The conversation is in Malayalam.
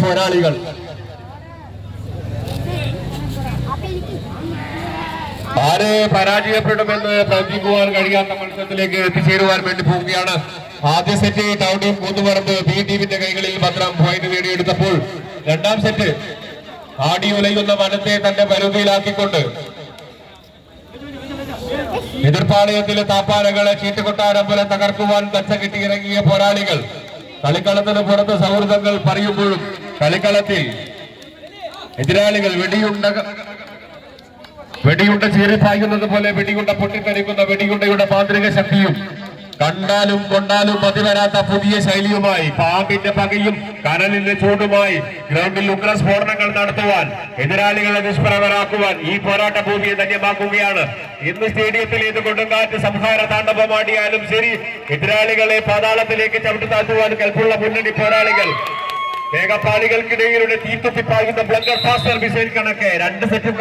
പോരാളികൾ ആരെ പരാജയപ്പെടുമെന്ന് പ്രവചിക്കുവാൻ കഴിയാത്ത മത്സരത്തിലേക്ക് എത്തിച്ചേരുവാൻ വേണ്ടി പോവുകയാണ്. ആദ്യ set town team Koothuparamba B ടീമിന്റെ കൈകളിൽ ഭദ്രം പോയിന്റ് നേടിയെടുത്തപ്പോൾ രണ്ടാം സെറ്റ് ആടി ഉലയുന്ന വനത്തെ തന്റെ പരിധിയിലാക്കിക്കൊണ്ട് എതിർപ്പാളയത്തിലെ താപ്പാനകളെ ചീട്ടുകൊട്ടാരം പോലെ തകർക്കുവാൻ കച്ച കെട്ടിയിറങ്ങിയ പോരാളികൾ കളിക്കളത്തിന് പുറത്ത് സൗഹൃദങ്ങൾ പറയുമ്പോഴും കളിക്കളത്തിൽ എതിരാളികൾ വെടിയുണ്ട ചീറിപ്പായുന്നത് പോലെ വെടിയുണ്ട പൊട്ടിത്തെറിക്കുന്ന വെടിയുണ്ടയുടെ മാന്ത്രിക ശക്തിയും കണ്ടാലും കൊണ്ടാലും മതിവരാത്ത പുതിയ ശൈലിയുമായി പാമ്പിന്റെ പകയും കനലിന്റെ ചൂടുമായി ഗ്രൗണ്ടിൽ ഉഗ്ര സ്ഫോടനങ്ങൾ നടത്തുവാൻ എതിരാളികളെ നിഷ്പ്രഭരാക്കുവാൻ ഈ പോരാട്ട ഭൂമിയെ ധന്യമാക്കുകയാണ്. ഇന്ന് സ്റ്റേഡിയത്തിൽ ഏത് കൊടുങ്കാറ്റ് സംഹാര താണ്ഡവമാടിയാലും ശരി എതിരാളികളെ പാതാളത്തിലേക്ക് ചവിട്ടുതാക്കുവാൻ കൽപ്പുള്ള മുന്നണി പോരാളികൾ വേഗപ്പാളികൾക്കിടയിലൂടെ തീത്തുപ്പിപ്പാകുന്ന ബ്ലങ്കർ ഫാസ്റ്റർ മിസൈൽ കണക്കെ 2 സെറ്റും